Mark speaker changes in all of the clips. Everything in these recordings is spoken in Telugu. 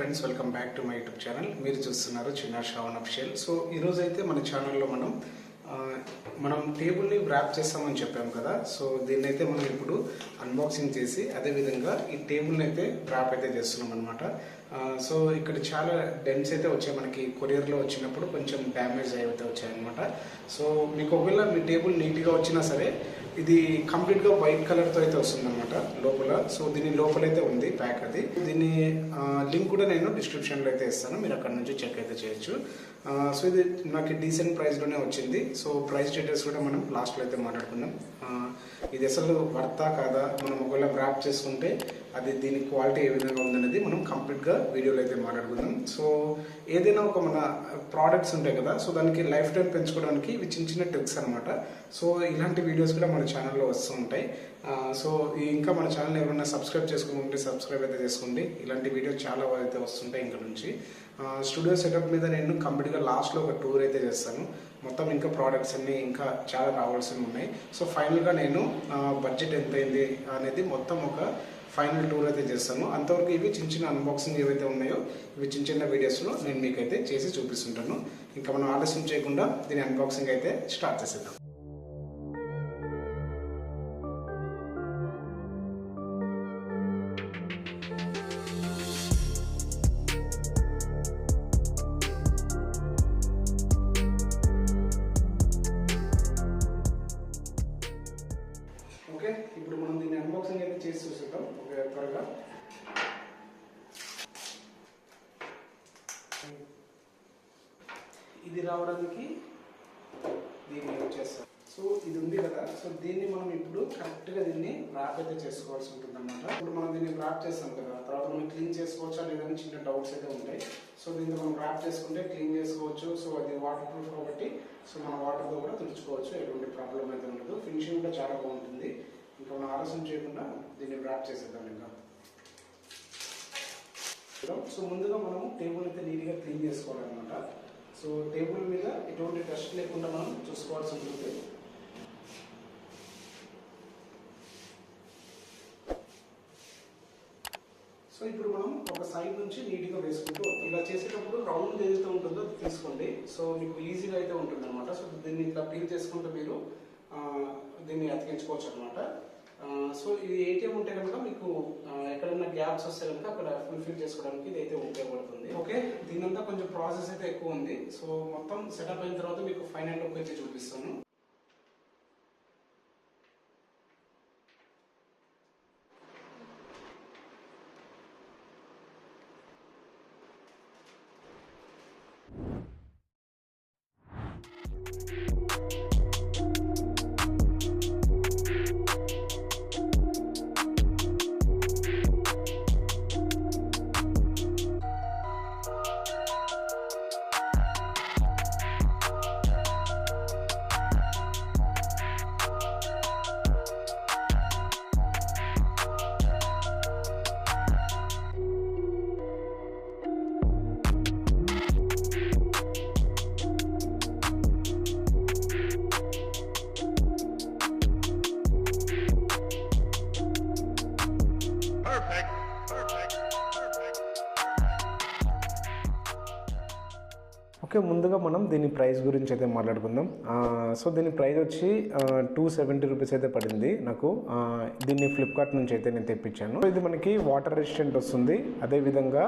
Speaker 1: Friends, welcome back to my YouTube channel. మీరు చూస్తున్నారు చిన్న శ్రావన్ అఫిషియల్. సో ఈరోజు అయితే మన ఛానల్లో మనం టేబుల్ని ర్యాప్ చేస్తామని చెప్పాం కదా. సో దీన్ని అయితే మనం ఇప్పుడు అన్బాక్సింగ్ చేసి అదేవిధంగా ఈ టేబుల్ని అయితే ర్యాప్ అయితే చేస్తున్నాం అనమాట. సో ఇక్కడ చాలా డెంట్స్ అయితే వచ్చాయి, మనకి కొరియర్లో వచ్చినప్పుడు కొంచెం డ్యామేజ్ అయితే వచ్చాయన్నమాట. సో మీకు ఒకవేళ మీ టేబుల్ నీట్గా వచ్చినా సరే ఇది కంప్లీట్గా వైట్ కలర్తో అయితే వస్తుందన్నమాట లోపల. సో దీని లోపలైతే ఉంది ప్యాక్. అది దీని లింక్ కూడా నేను డిస్క్రిప్షన్లో అయితే ఇస్తాను, మీరు అక్కడ నుంచి చెక్ అయితే చేయొచ్చు. సో ఇది నాకు డీసెంట్ ప్రైస్లోనే వచ్చింది. సో ప్రైస్ డీటెయిల్స్ కూడా మనం లాస్ట్లో అయితే మాట్లాడుకుందాం. ఇది అసలు వర్తా కాదా, మనం ఒకవేళ ర్యాప్ చేసుకుంటే అది దీని క్వాలిటీ ఏ విధంగా ఉందనేది మనం కంప్లీట్గా వీడియోలో అయితే మాట్లాడుకుందాం. సో ఏదైనా ఒక మన ప్రోడక్ట్స్ ఉంటాయి కదా, సో దానికి లైఫ్ టైం పెంచుకోవడానికి ఇవి చిన్న చిన్న ట్రిక్స్ అనమాట. సో ఇలాంటి వీడియోస్ కూడా మన ఛానల్లో వస్తూ ఉంటాయి. సో ఇంకా మన ఛానల్ ఎవరైనా సబ్స్క్రైబ్ చేసుకుంటే సబ్స్క్రైబ్ అయితే చేసుకోండి. ఇలాంటి వీడియోస్ చాలా అయితే వస్తుంటాయి ఇంకా నుంచి. స్టూడియో సెటప్ మీద నేను కంప్లీట్గా లాస్ట్లో ఒక టూర్ అయితే చేస్తాను. మొత్తం ఇంకా ప్రోడక్ట్స్ అన్నీ ఇంకా చాలా రావాల్సినవి ఉన్నాయి. సో ఫైనల్గా నేను బడ్జెట్ ఎంత అయింది అనేది మొత్తం ఒక ఫైనల్ టూర్ అయితే చేస్తాను. అంతవరకు ఇవి చిన్న చిన్న అన్బాక్సింగ్ ఏవైతే ఉన్నాయో ఇవి చిన్న చిన్న వీడియోస్లో నేను మీకైతే చేసి చూపిస్తుంటాను. ఇంకా మనం ఆలస్యం చేయకుండా దీని అన్బాక్సింగ్ అయితే స్టార్ట్ చేసేద్దాం. ఓకే, ఇప్పుడు మనం దీన్ని అన్బాక్సింగ్ అయితే చేసి చూసేద్దాం త్వరగా. ఇది రావడానికి దీన్ని వచ్చేస్తాం. సో ఇది ఉంది కదా, సో దీన్ని మనం ఇప్పుడు కరెక్ట్గా దీన్ని ర్యాప్ అయితే చేసుకోవాల్సి ఉంటుంది అనమాట. ఇప్పుడు మనం దీన్ని ర్యాప్ చేస్తాం కదా, తర్వాత మనం క్లీన్ చేసుకోవచ్చా లేదని చిన్న డౌట్స్ అయితే ఉంటాయి. సో దీన్ని మనం ర్యాప్ చేసుకుంటే క్లీన్ చేసుకోవచ్చు. సో అది వాటర్ ప్రూఫ్ కాబట్టి సో మనం వాటర్తో కూడా తుడుచుకోవచ్చు, ఎటువంటి ప్రాబ్లం అయితే ఉండదు. ఫినిషింగ్ కూడా చాలా బాగుంటుంది. ఇంకా మనం ఆలస్యం చేయకుండా దీన్ని ర్యాప్ చేసేద్దాం. ఇంకా సో ముందుగా మనము టేబుల్ అయితే నీట్గా క్లీన్ చేసుకోవాలన్నమాట. సో టేబుల్ మీద ఎటువంటి డస్ట్ లేకుండా మనం చూసుకోవాల్సి ఉంటుంది. సో ఇప్పుడు మనం ఒక సైడ్ నుంచి నీట్గా వేసుకుంటూ ఇలా చేసేటప్పుడు రౌండ్ ఏదైతే ఉంటుందో అది తీసుకోండి. సో మీకు ఈజీగా అయితే ఉంటుంది అనమాట. సో దీన్ని ఇట్లా క్లీన్ చేసుకుంటూ మీరు దీన్ని అతికించుకోవచ్చు అనమాట. సో ఇది ఏటీఎం ఉంటే కనుక మీకు ఎక్కడైనా గ్యాప్స్ వస్తే కనుక అక్కడ ఫుల్ఫిల్ చేసుకోవడానికి ఇది అయితే ఉపయోగపడుతుంది. ఓకే, దీనంతా కొంచెం ప్రాసెస్ అయితే ఎక్కువ ఉంది. సో మొత్తం సెటప్ అయిన తర్వాత మీకు ఫైనల్ లుక్ అయితే చూపిస్తాను. ఓకే, ముందుగా మనం దీని ప్రైస్ గురించి అయితే మాట్లాడుకుందాం. సో దీని ప్రైస్ వచ్చి 270 రూపీస్ అయితే పడింది నాకు. దీన్ని ఫ్లిప్కార్ట్ నుంచి అయితే నేను తెప్పించాను. సో ఇది మనకి వాటర్ రెసిస్టెంట్ వస్తుంది, అదేవిధంగా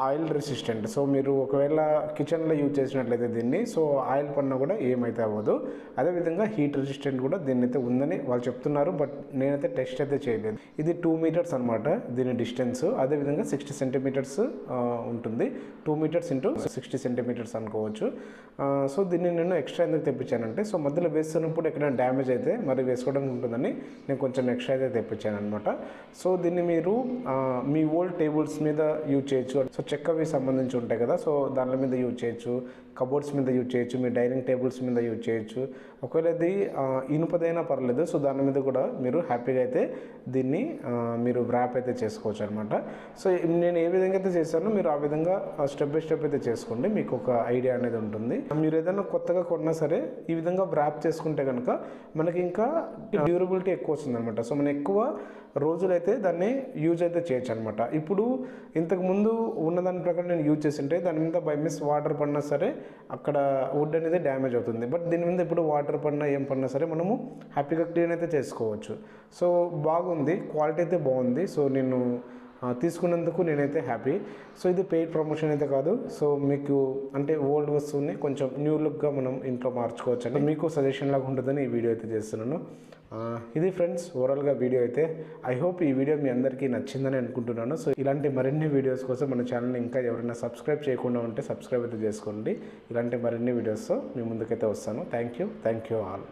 Speaker 1: ఆయిల్ రెసిస్టెంట్. సో మీరు ఒకవేళ కిచెన్లో యూజ్ చేసినట్లయితే దీన్ని, సో ఆయిల్ పన్నా కూడా ఏమైతే అవ్వదు. అదేవిధంగా హీట్ రెసిస్టెంట్ కూడా దీన్ని అయితే ఉందని వాళ్ళు చెప్తున్నారు, బట్ నేనైతే టెస్ట్ అయితే చేయలేదు. ఇది 2 మీటర్స్ అనమాట దీని డిస్టెన్స్. అదేవిధంగా 60 సెంటీమీటర్స్ ఉంటుంది. 2 మీటర్స్ ఇంటూ 60 సెంటీమీటర్స్ అనుకోవచ్చు. సో దీన్ని నేను ఎక్స్ట్రా ఎందుకు తెప్పించానంటే, సో మధ్యలో వేస్తున్నప్పుడు ఎక్కడైనా డ్యామేజ్ అయితే మరి వేసుకోవడానికి ఉంటుందని నేను కొంచెం ఎక్స్ట్రా అయితే తెప్పించాను అనమాట. సో దీన్ని మీరు మీ ఓల్డ్ టేబుల్స్ మీద యూజ్ చేయొచ్చు. సో చెక్కవి సంబంధించి ఉంటాయి కదా, సో దాని మీద యూజ్ చేయొచ్చు, కబోర్డ్స్ మీద యూజ్ చేయొచ్చు, మీ డైనింగ్ టేబుల్స్ మీద యూజ్ చేయొచ్చు. ఒకవేళ ఇది ఇనుపదైనా పర్లేదు, సో దాని మీద కూడా మీరు హ్యాపీగా అయితే దీన్ని మీరు ర్యాప్ అయితే చేసుకోవచ్చు అనమాట. సో నేను ఏ విధంగా అయితే చేశానో మీరు ఆ విధంగా స్టెప్ బై స్టెప్ అయితే చేసుకోండి, మీకు ఒక ఐడియా అనేది ఉంటుంది. మీరు ఏదైనా కొత్తగా కొన్నా సరే ఈ విధంగా ర్యాప్ చేసుకుంటే కనుక మనకి ఇంకా డ్యూరబిలిటీ ఎక్కువ వస్తుంది అనమాట. సో మనం ఎక్కువ రోజులైతే దాన్ని యూజ్ అయితే చేయొచ్చు అనమాట. ఇప్పుడు ఇంతకుముందు ఉన్నదాని ప్రకారం నేను యూజ్ చేసింటే దాని మీద బై మిస్ వాటర్ పడినా సరే అక్కడ వుడ్ అనేది డ్యామేజ్ అవుతుంది. బట్ దీని మీద ఇప్పుడు వాటర్ పడినా ఏం పడినా సరే మనము హ్యాపీగా క్లీన్ అయితే చేసుకోవచ్చు. సో బాగుంది, క్వాలిటీ అయితే బాగుంది. సో నేను తీసుకున్నందుకు నేనైతే హ్యాపీ. సో ఇది పెయిడ్ ప్రమోషన్ అయితే కాదు. సో మీకు అంటే ఓల్డ్ వస్తువుని కొంచెం న్యూ లుక్గా మనం ఇంట్లో మార్చుకోవచ్చు అంటే మీకు సజెషన్ లాగా ఉంటుందని ఈ వీడియో అయితే చేస్తున్నాను. ఇది ఫ్రెండ్స్ ఓవరాల్గా వీడియో అయితే. ఐ హోప్ ఈ వీడియో మీ అందరికీ నచ్చిందని అనుకుంటున్నాను. సో ఇలాంటి మరిన్ని వీడియోస్ కోసం మన ఛానల్ని ఇంకా ఎవరైనా సబ్స్క్రైబ్ చేయకుండా ఉంటే సబ్స్క్రైబ్ అయితే చేసుకోండి. ఇలాంటి మరిన్ని వీడియోస్తో మీ ముందుకైతే వస్తాను. Thank you all.